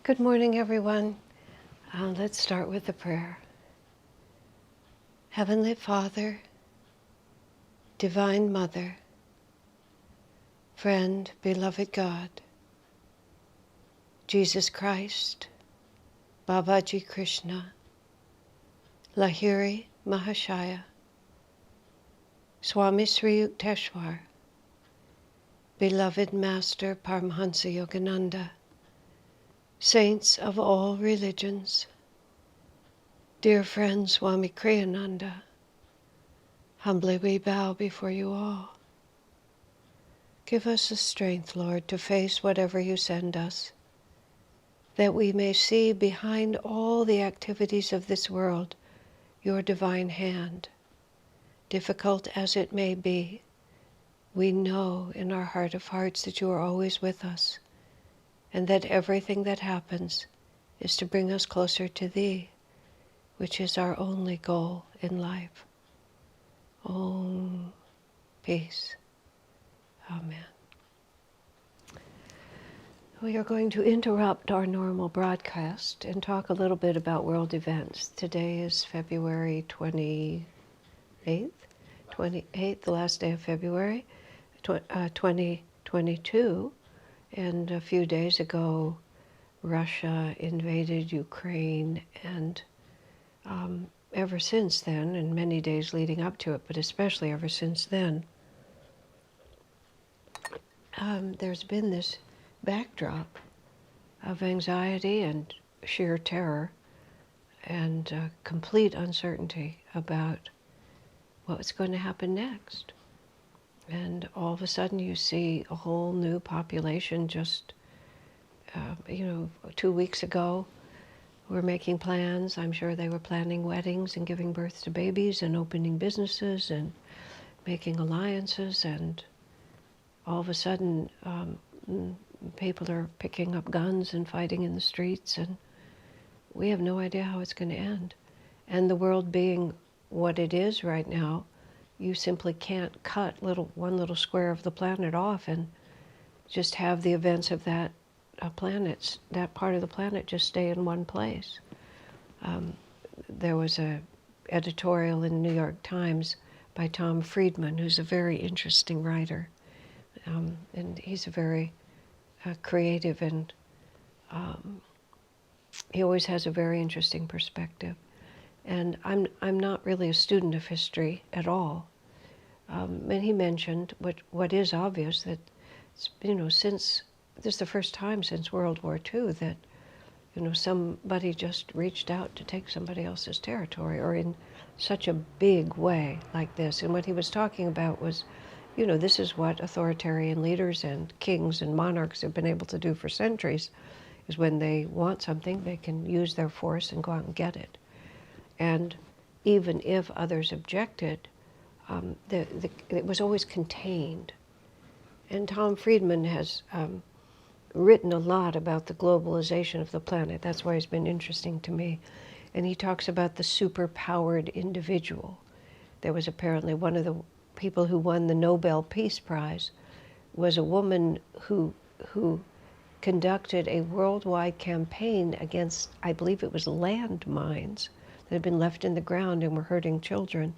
Good morning, everyone. Let's start with the prayer. Heavenly Father, Divine Mother, friend, beloved God, Jesus Christ, Babaji Krishna, Lahiri Mahashaya, Swami Sri Yukteswar, beloved Master Paramahansa Yogananda, saints of all religions, dear friend Swami Kriyananda, humbly we bow before you all. Give us the strength, Lord, to face whatever you send us, that we may see behind all the activities of this world your divine hand. Difficult as it may be, we know in our heart of hearts that you are always with us, and that everything that happens is to bring us closer to thee, which is our only goal in life. Om, peace. Amen. We are going to interrupt our normal broadcast and talk a little bit about world events. Today is February 28th, the last day of February, 2022. And a few days ago, Russia invaded Ukraine, and ever since then, and many days leading up to it, but especially ever since then, there's been this backdrop of anxiety and sheer terror and complete uncertainty about what's going to happen next. And all of a sudden you see a whole new population just, 2 weeks ago were making plans. I'm sure they were planning weddings and giving birth to babies and opening businesses and making alliances, and all of a sudden people are picking up guns and fighting in the streets, and we have no idea how it's going to end. And the world being what it is right now, you simply can't cut one little square of the planet off and just have the events of that that part of the planet just stay in one place. There was an editorial in the New York Times by Tom Friedman, who's a very interesting writer. And he's a very creative, and he always has a very interesting perspective. And I'm not really a student of history at all. And he mentioned what is obvious, that since this is the first time since World War II that somebody just reached out to take somebody else's territory, or in such a big way like this. And what he was talking about was, this is what authoritarian leaders and kings and monarchs have been able to do for centuries, is when they want something, they can use their force and go out and get it. And even if others objected, it was always contained. And Tom Friedman has written a lot about the globalization of the planet. That's why it's been interesting to me. And he talks about the superpowered individual. There was apparently one of the people who won the Nobel Peace Prize was a woman who conducted a worldwide campaign against, I believe it was landmines that had been left in the ground and were hurting children,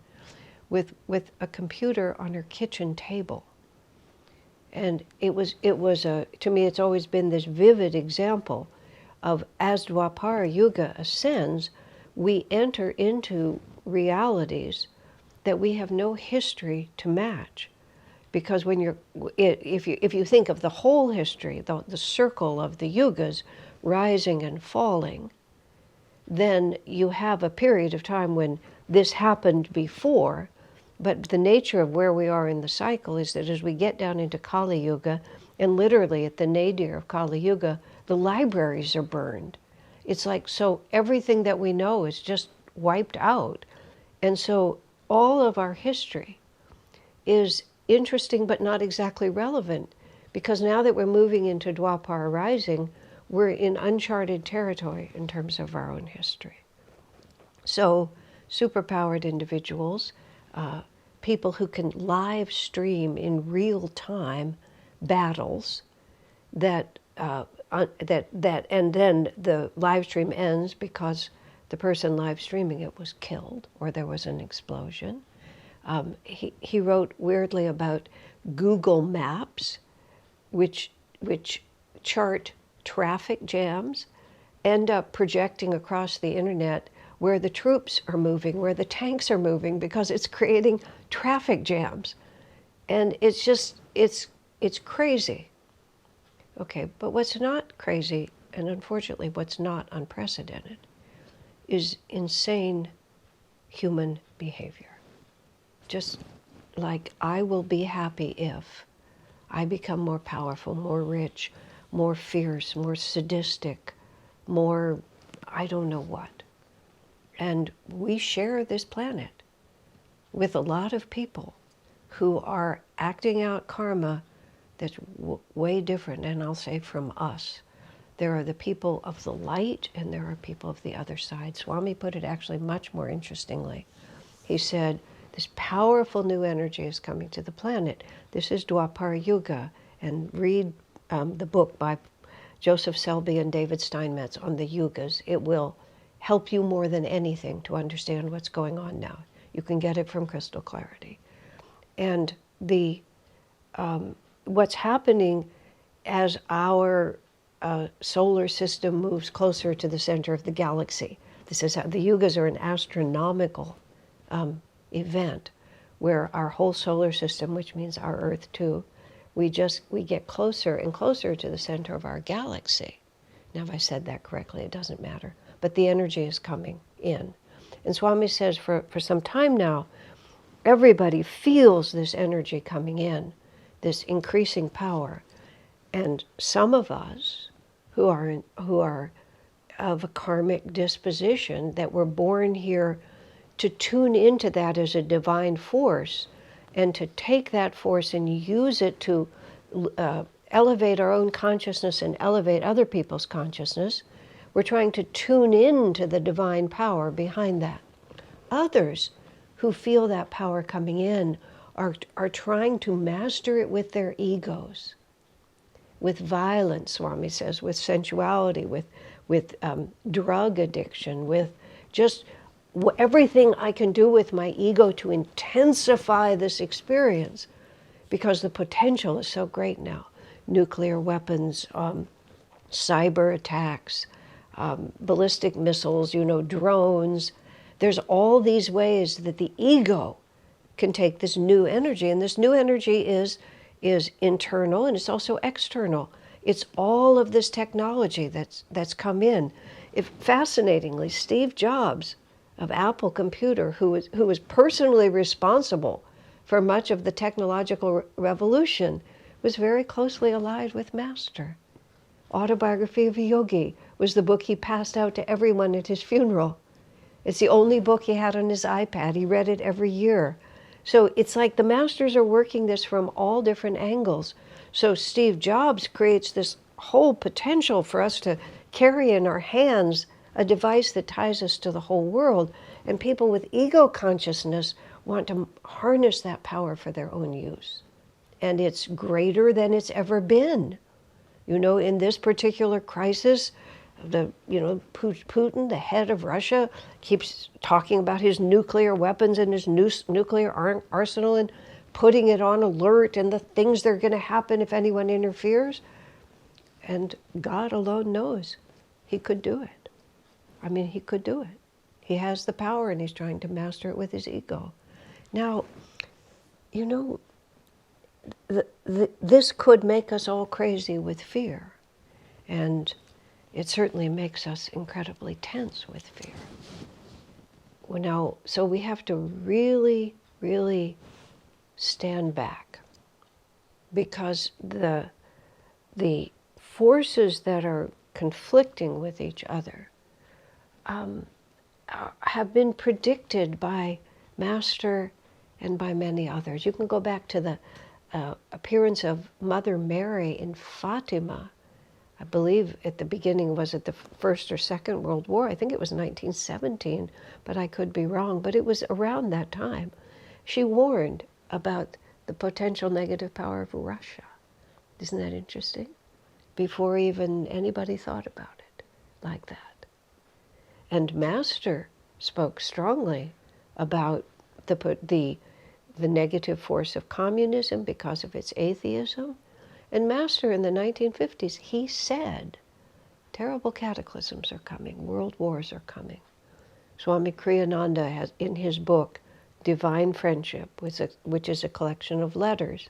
with a computer on her kitchen table. And it was to me, it's always been this vivid example of, as Dwapara Yuga ascends, we enter into realities that we have no history to match. Because if you think of the whole history, the circle of the yugas rising and falling, then you have a period of time when this happened before. But the nature of where we are in the cycle is that as we get down into Kali Yuga, and literally at the nadir of Kali Yuga, the libraries are burned. It's like, so everything that we know is just wiped out. And so all of our history is interesting but not exactly relevant, because now that we're moving into Dwapara rising, we're in uncharted territory in terms of our own history. So superpowered individuals, people who can live stream in real time battles that and then the live stream ends because the person live streaming it was killed or there was an explosion. He wrote weirdly about Google Maps, which chart traffic jams, end up projecting across the internet where the troops are moving, where the tanks are moving, because it's creating traffic jams. And it's just, it's crazy. Okay, but what's not crazy, and unfortunately what's not unprecedented, is insane human behavior. Just like, I will be happy if I become more powerful, more rich, more fierce, more sadistic, more I don't know what. And we share this planet with a lot of people who are acting out karma that's way different, and I'll say from us. There are the people of the light and there are people of the other side. Swami put it actually much more interestingly. He said, this powerful new energy is coming to the planet. This is Dwapara Yuga. And read the book by Joseph Selby and David Steinmetz on the yugas. It will help you more than anything to understand what's going on now. You can get it from Crystal Clarity. And what's happening as our solar system moves closer to the center of the galaxy. This is how the yugas are an astronomical event where our whole solar system, which means our Earth too, we get closer and closer to the center of our galaxy. Now, if I said that correctly, it doesn't matter. But the energy is coming in. And Swami says for some time now, everybody feels this energy coming in, this increasing power. And some of us who are of a karmic disposition, that were born here to tune into that as a divine force and to take that force and use it to elevate our own consciousness and elevate other people's consciousness. We're trying to tune into the divine power behind that. Others who feel that power coming in are trying to master it with their egos, with violence, Swami says, with sensuality, with drug addiction, with just everything I can do with my ego to intensify this experience, because the potential is so great now. Nuclear weapons, cyber attacks, ballistic missiles, drones. There's all these ways that the ego can take this new energy, and this new energy is internal and it's also external. It's all of this technology that's come in. Fascinatingly, Steve Jobs of Apple Computer, who was personally responsible for much of the technological revolution, was very closely allied with Master. Autobiography of a Yogi was the book he passed out to everyone at his funeral. It's the only book he had on his iPad. He read it every year. So it's like the masters are working this from all different angles. So Steve Jobs creates this whole potential for us to carry in our hands a device that ties us to the whole world. And people with ego consciousness want to harness that power for their own use. And it's greater than it's ever been. In this particular crisis, Putin, the head of Russia, keeps talking about his nuclear weapons and his nuclear arsenal and putting it on alert and the things that are going to happen if anyone interferes. And God alone knows he could do it. I mean, he could do it. He has the power and he's trying to master it with his ego. Now, this could make us all crazy with fear. And it certainly makes us incredibly tense with fear. So we have to really, really stand back, because the forces that are conflicting with each other have been predicted by Master and by many others. You can go back to the appearance of Mother Mary in Fatima. I believe at the beginning, was it the First or Second World War? I think it was 1917, but I could be wrong. But it was around that time. She warned about the potential negative power of Russia. Isn't that interesting? before even anybody thought about it like that. And Master spoke strongly about the negative force of communism because of its atheism. And Master in the 1950s, he said, terrible cataclysms are coming, world wars are coming. Swami Kriyananda has, in his book, Divine Friendship, which is a collection of letters,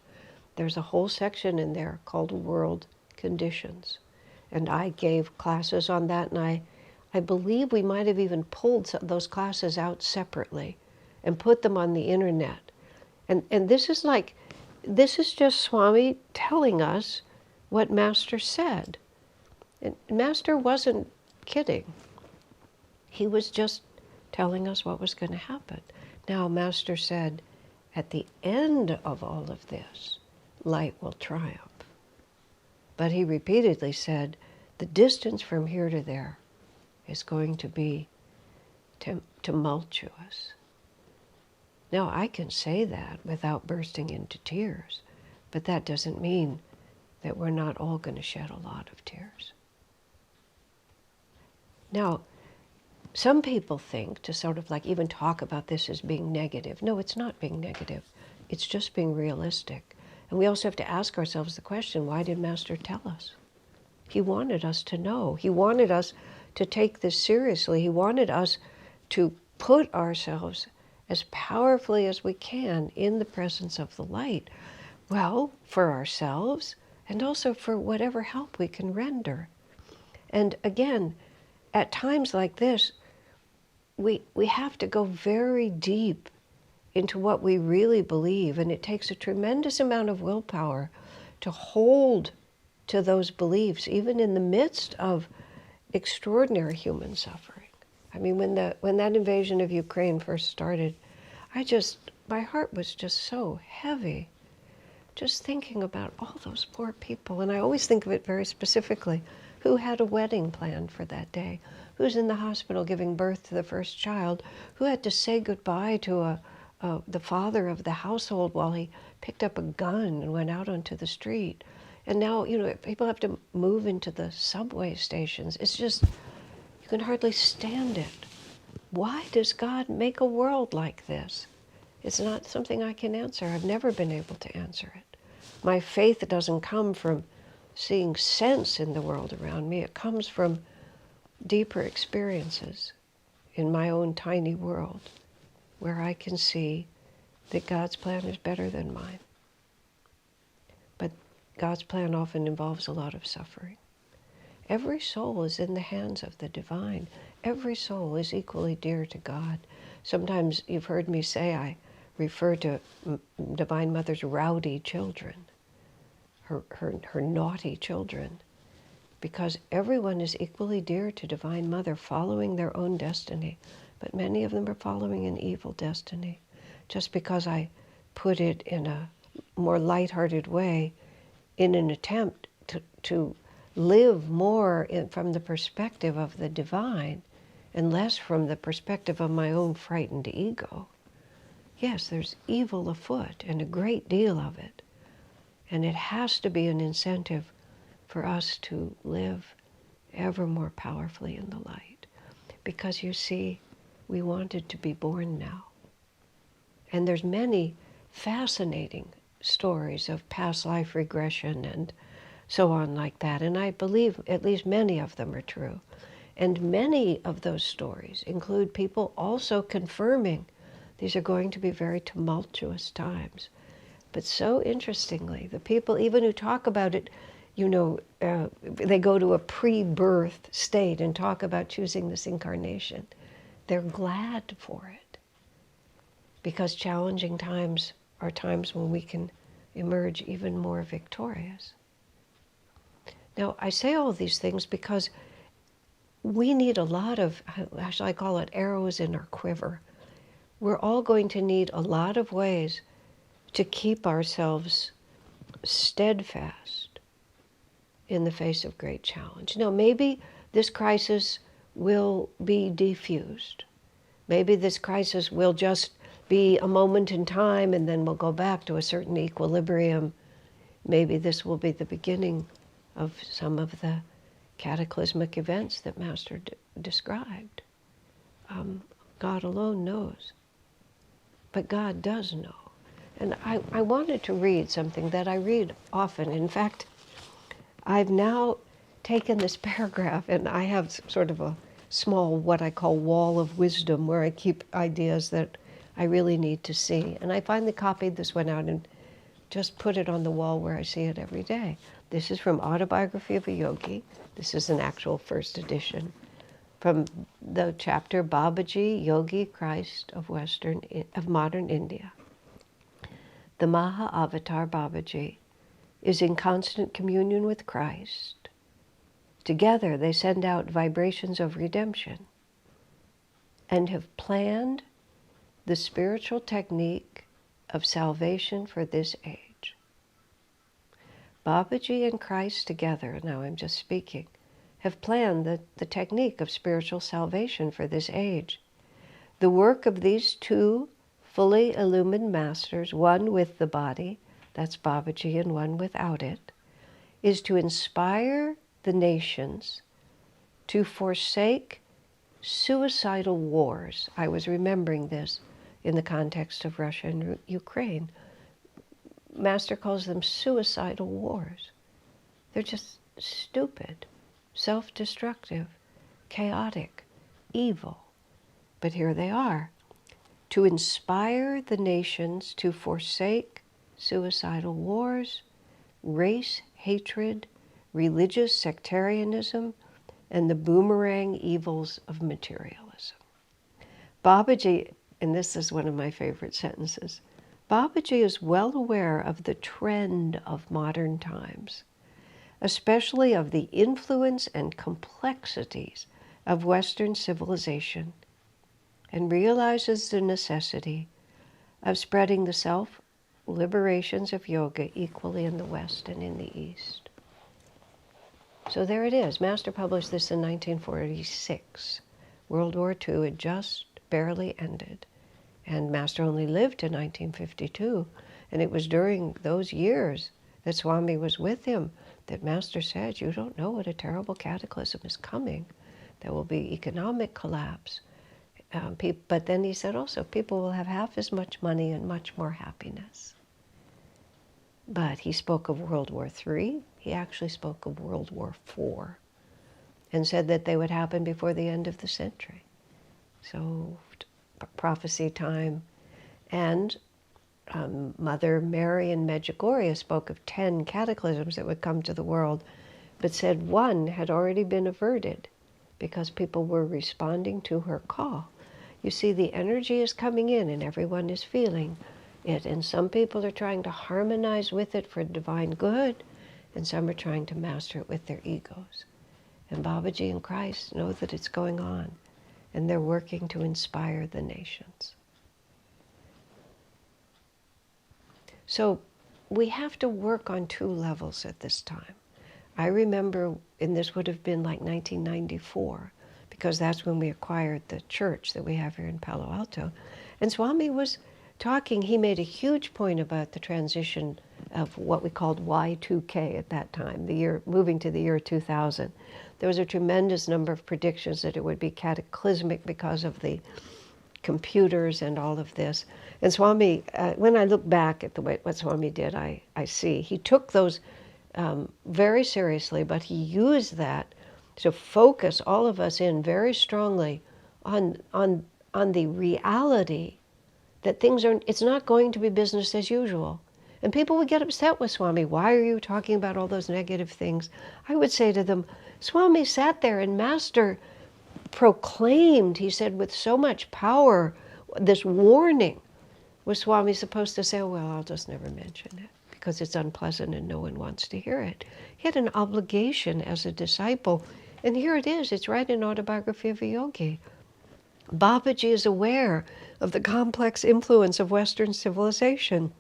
there's a whole section in there called World Conditions. And I gave classes on that, and I believe we might have even pulled those classes out separately and put them on the internet. And this is just Swami telling us what Master said. And Master wasn't kidding. He was just telling us what was going to happen. Now, Master said, at the end of all of this, light will triumph. But he repeatedly said, the distance from here to there is going to be tumultuous. Now, I can say that without bursting into tears, but that doesn't mean that we're not all going to shed a lot of tears. Now, some people think to sort of like even talk about this as being negative. No, it's not being negative. It's just being realistic. And we also have to ask ourselves the question, why did Master tell us? He wanted us to know. He wanted us to take this seriously. He wanted us to put ourselves as powerfully as we can in the presence of the light. Well, for ourselves and also for whatever help we can render. And again, at times like this, we have to go very deep into what we really believe, and it takes a tremendous amount of willpower to hold to those beliefs, even in the midst of extraordinary human suffering. I mean, when that invasion of Ukraine first started, my heart was just so heavy, just thinking about all those poor people. And I always think of it very specifically. Who had a wedding planned for that day? Who's in the hospital giving birth to the first child? Who had to say goodbye to the father of the household while he picked up a gun and went out onto the street? And now, people have to move into the subway stations. It's just, you can hardly stand it. Why does God make a world like this? It's not something I can answer. I've never been able to answer it. My faith doesn't come from seeing sense in the world around me. It comes from deeper experiences in my own tiny world where I can see that God's plan is better than mine. But God's plan often involves a lot of suffering. Every soul is in the hands of the divine. Every soul is equally dear to God. Sometimes you've heard me say I refer to Divine Mother's rowdy children, her naughty children, because everyone is equally dear to Divine Mother, following their own destiny, but many of them are following an evil destiny. Just because I put it in a more lighthearted way, in an attempt to live more from the perspective of the divine and less from the perspective of my own frightened ego. Yes, there's evil afoot, and a great deal of it. And it has to be an incentive for us to live ever more powerfully in the light. Because you see, we wanted to be born now. And there's many fascinating stories of past life regression and so on like that. And I believe at least many of them are true. And many of those stories include people also confirming these are going to be very tumultuous times. But so interestingly, the people even who talk about it, they go to a pre-birth state and talk about choosing this incarnation. They're glad for it. Because challenging times are times when we can emerge even more victorious. Now, I say all these things because we need a lot of, how shall I call it, arrows in our quiver. We're all going to need a lot of ways to keep ourselves steadfast in the face of great challenge. Now, maybe this crisis will be diffused. Maybe this crisis will just be a moment in time and then we'll go back to a certain equilibrium. Maybe this will be the beginning of some of the cataclysmic events that Master described. God alone knows. But God does know. And I wanted to read something that I read often. In fact, I've now taken this paragraph and I have sort of a small, what I call wall of wisdom, where I keep ideas that I really need to see. And I finally copied this one out and just put it on the wall where I see it every day. This is from Autobiography of a Yogi. This is an actual first edition. From the chapter Babaji, Yogi Christ of modern India. The Maha Avatar Babaji is in constant communion with Christ. Together they send out vibrations of redemption and have planned the spiritual technique of salvation for this age. Babaji and Christ together, now I'm just speaking, have planned the technique of spiritual salvation for this age. The work of these two fully illumined masters, one with the body, that's Babaji, and one without it, is to inspire the nations to forsake suicidal wars. I was remembering this in the context of Russia and Ukraine. Master calls them suicidal wars. They're just stupid, self-destructive, chaotic, evil. But here they are, to inspire the nations to forsake suicidal wars, race hatred, religious sectarianism, and the boomerang evils of materialism. Babaji, and this is one of my favorite sentences, Babaji is well aware of the trend of modern times, especially of the influence and complexities of Western civilization, and realizes the necessity of spreading the self-liberations of yoga equally in the West and in the East. So there it is. Master published this in 1946. World War II had just barely ended. And Master only lived to 1952. And it was during those years that Swami was with him that Master said, you don't know what a terrible cataclysm is coming. There will be economic collapse. But then he said also, people will have half as much money and much more happiness. But he spoke of World War III. He actually spoke of World War IV and said that they would happen before the end of the century. So prophecy time. And Mother Mary in Medjugorje spoke of 10 cataclysms that would come to the world, but said one had already been averted because people were responding to her call. You see, the energy is coming in and everyone is feeling it. And some people are trying to harmonize with it for divine good, and some are trying to master it with their egos. And Babaji and Christ know that it's going on, and they're working to inspire the nations. So we have to work on two levels at this time. I remember, and this would have been like 1994, because that's when we acquired the church that we have here in Palo Alto. And Swami was talking, he made a huge point about the transition of what we called Y2K at that time, the year, moving to the year 2000. There was a tremendous number of predictions that it would be cataclysmic because of the computers and all of this. And Swami, when I look back at the way what Swami did, I see he took those very seriously, but he used that to focus all of us in very strongly on the reality that things are, it's not going to be business as usual. And people would get upset with Swami. Why are you talking about all those negative things? I would say to them, Swami sat there and Master proclaimed, he said with so much power, this warning. Was Swami supposed to say, oh, well, I'll just never mention it because it's unpleasant and no one wants to hear it? He had an obligation as a disciple. And here it is, it's right in Autobiography of a Yogi. Babaji is aware of the complex influence of Western civilization,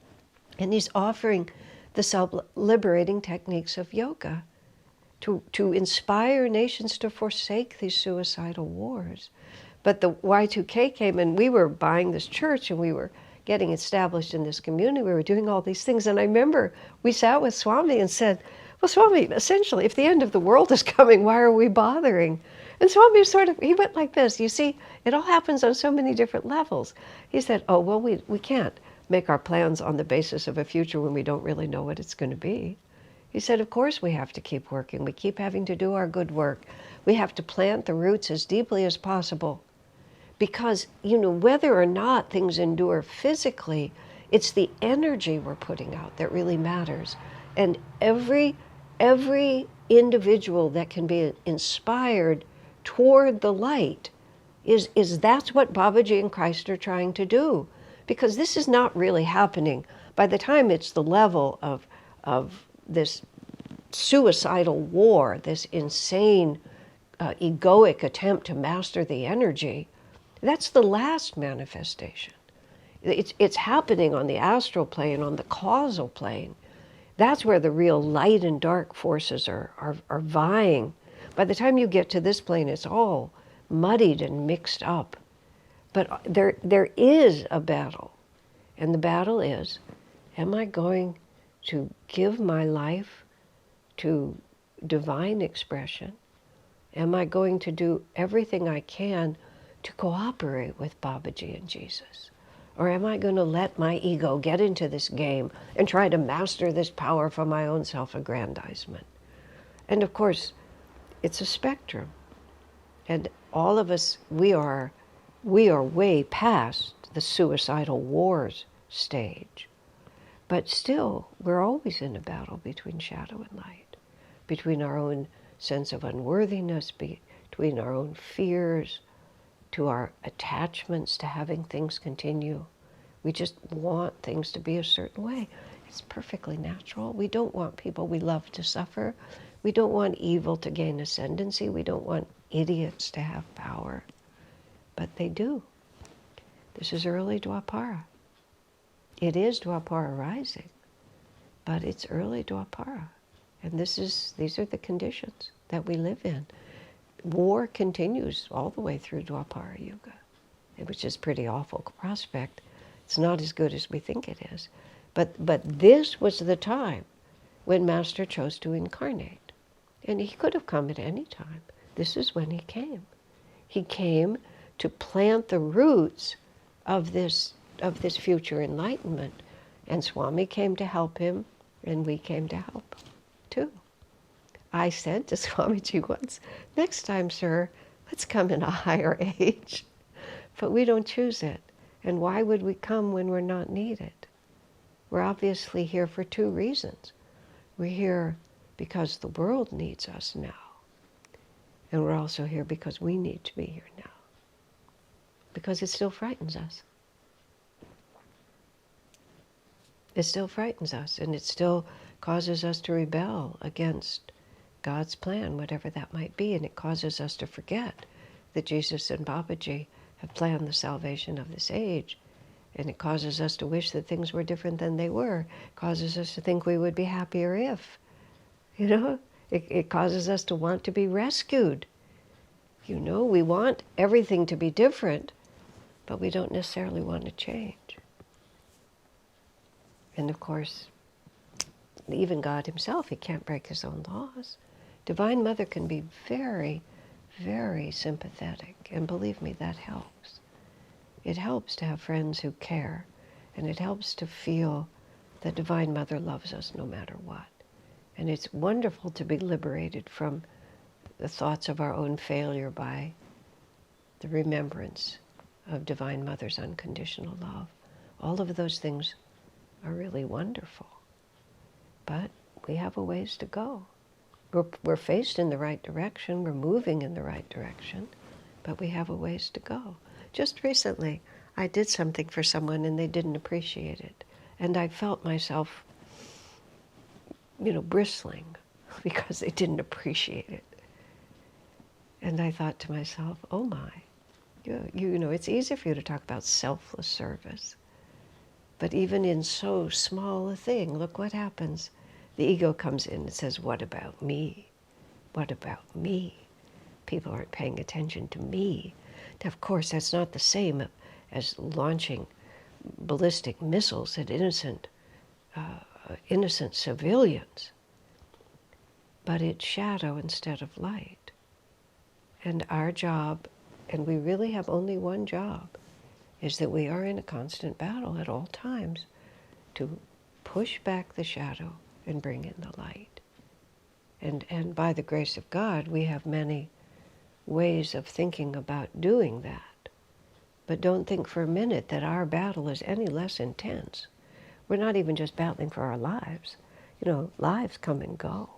and he's offering the self-liberating techniques of yoga to inspire nations to forsake these suicidal wars. But the Y2K came, and we were buying this church, and we were getting established in this community. We were doing all these things, and I remember we sat with Swami and said, well, Swami, essentially, if the end of the world is coming, why are we bothering? And Swami he went like this. You see, it all happens on so many different levels. He said, oh, well, we can't make our plans on the basis of a future when we don't really know what it's going to be. He said, of course we have to keep working. We keep having to do our good work. We have to plant the roots as deeply as possible. Because, whether or not things endure physically, it's the energy we're putting out that really matters. And every individual that can be inspired toward the light is that's what Babaji and Christ are trying to do. Because this is not really happening. By the time it's the level of this suicidal war, this insane egoic attempt to master the energy, that's the last manifestation. It's happening on the astral plane, on the causal plane. That's where the real light and dark forces are vying. By the time you get to this plane, it's all muddied and mixed up. But there is a battle. And the battle is, am I going to give my life to divine expression? Am I going to do everything I can to cooperate with Babaji and Jesus? Or am I going to let my ego get into this game and try to master this power for my own self-aggrandizement? And of course, it's a spectrum. And all of us, we are way past the suicidal wars stage. But still, we're always in a battle between shadow and light, between our own sense of unworthiness, between our own fears, to our attachments to having things continue. We just want things to be a certain way. It's perfectly natural. We don't want people we love to suffer. We don't want evil to gain ascendancy. We don't want idiots to have power. But they do. This is early Dwapara. It is Dwapara rising, but it's early Dwapara. And these are the conditions that we live in. War continues all the way through Dwapara Yuga, which is a pretty awful prospect. It's not as good as we think it is. But this was the time when Master chose to incarnate. And he could have come at any time. This is when he came. He came to plant the roots of this future enlightenment. And Swami came to help him, and we came to help too. I said to Swamiji once, next time, sir, let's come in a higher age. But we don't choose it. And why would we come when we're not needed? We're obviously here for two reasons. We're here because the world needs us now. And we're also here because we need to be here now. Because it still frightens us. It still frightens us, and it still causes us to rebel against God's plan, whatever that might be, and it causes us to forget that Jesus and Babaji have planned the salvation of this age, and it causes us to wish that things were different than they were. It causes us to think we would be happier if, it causes us to want to be rescued. We want everything to be different, but we don't necessarily want to change. And of course, even God himself, he can't break his own laws. Divine Mother can be very, very sympathetic. And believe me, that helps. It helps to have friends who care. And it helps to feel that Divine Mother loves us no matter what. And it's wonderful to be liberated from the thoughts of our own failure by the remembrance of Divine Mother's unconditional love. All of those things are really wonderful. But we have a ways to go. We're faced in the right direction, we're moving in the right direction, but we have a ways to go. Just recently, I did something for someone and they didn't appreciate it. And I felt myself, bristling because they didn't appreciate it. And I thought to myself, oh my, it's easy for you to talk about selfless service. But even in so small a thing, look what happens. The ego comes in and says, what about me? What about me? People aren't paying attention to me. Now, of course, that's not the same as launching ballistic missiles at innocent civilians. but it's shadow instead of light. And our job, and we really have only one job, is that we are in a constant battle at all times to push back the shadow and bring in the light. And by the grace of God, we have many ways of thinking about doing that. But don't think for a minute that our battle is any less intense. We're not even just battling for our lives. You know, lives come and go.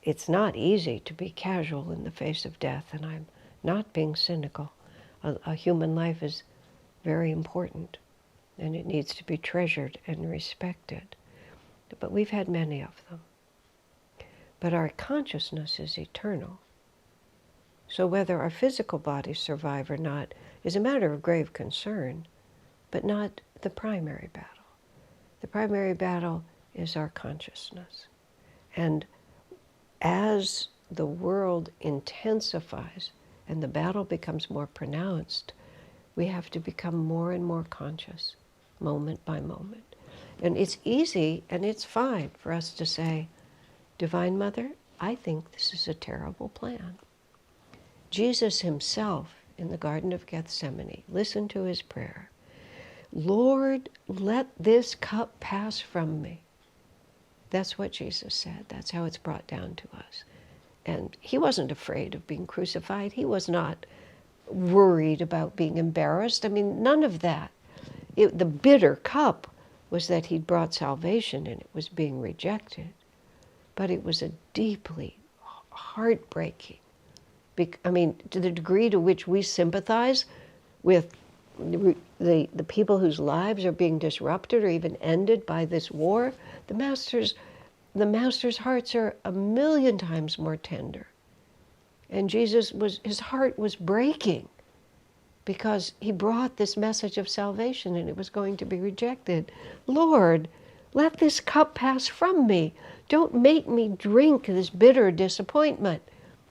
It's not easy to be casual in the face of death, and I'm not being cynical. A human life is very important, and it needs to be treasured and respected. But we've had many of them. But our consciousness is eternal. So whether our physical bodies survive or not is a matter of grave concern, but not the primary battle. The primary battle is our consciousness. And as the world intensifies and the battle becomes more pronounced, we have to become more and more conscious, moment by moment. And it's easy and it's fine for us to say, Divine Mother, I think this is a terrible plan. Jesus himself in the Garden of Gethsemane, listen to his prayer. Lord, let this cup pass from me. That's what Jesus said. That's how it's brought down to us. And he wasn't afraid of being crucified. He was not worried about being embarrassed. I mean, none of that. The bitter cup was that he'd brought salvation and it was being rejected. But it was a deeply heartbreaking, I mean, to the degree to which we sympathize with the people whose lives are being disrupted or even ended by this war, the master's hearts are 1,000,000 times more tender. And his heart was breaking because he brought this message of salvation and it was going to be rejected. Lord, let this cup pass from me. Don't make me drink this bitter disappointment.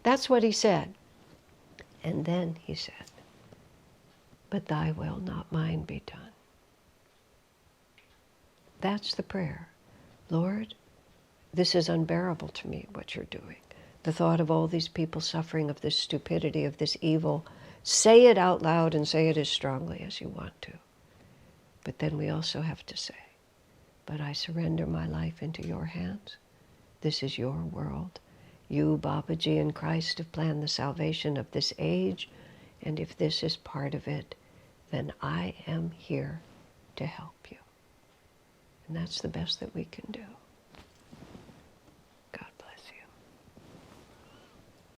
That's what he said. And then he said, but thy will, not mine, be done. That's the prayer. Lord, this is unbearable to me, what you're doing. The thought of all these people suffering, of this stupidity, of this evil. Say it out loud and say it as strongly as you want to. But then we also have to say, but I surrender my life into your hands. This is your world. You, Babaji, and Christ have planned the salvation of this age, and if this is part of it, then I am here to help you. And that's the best that we can do.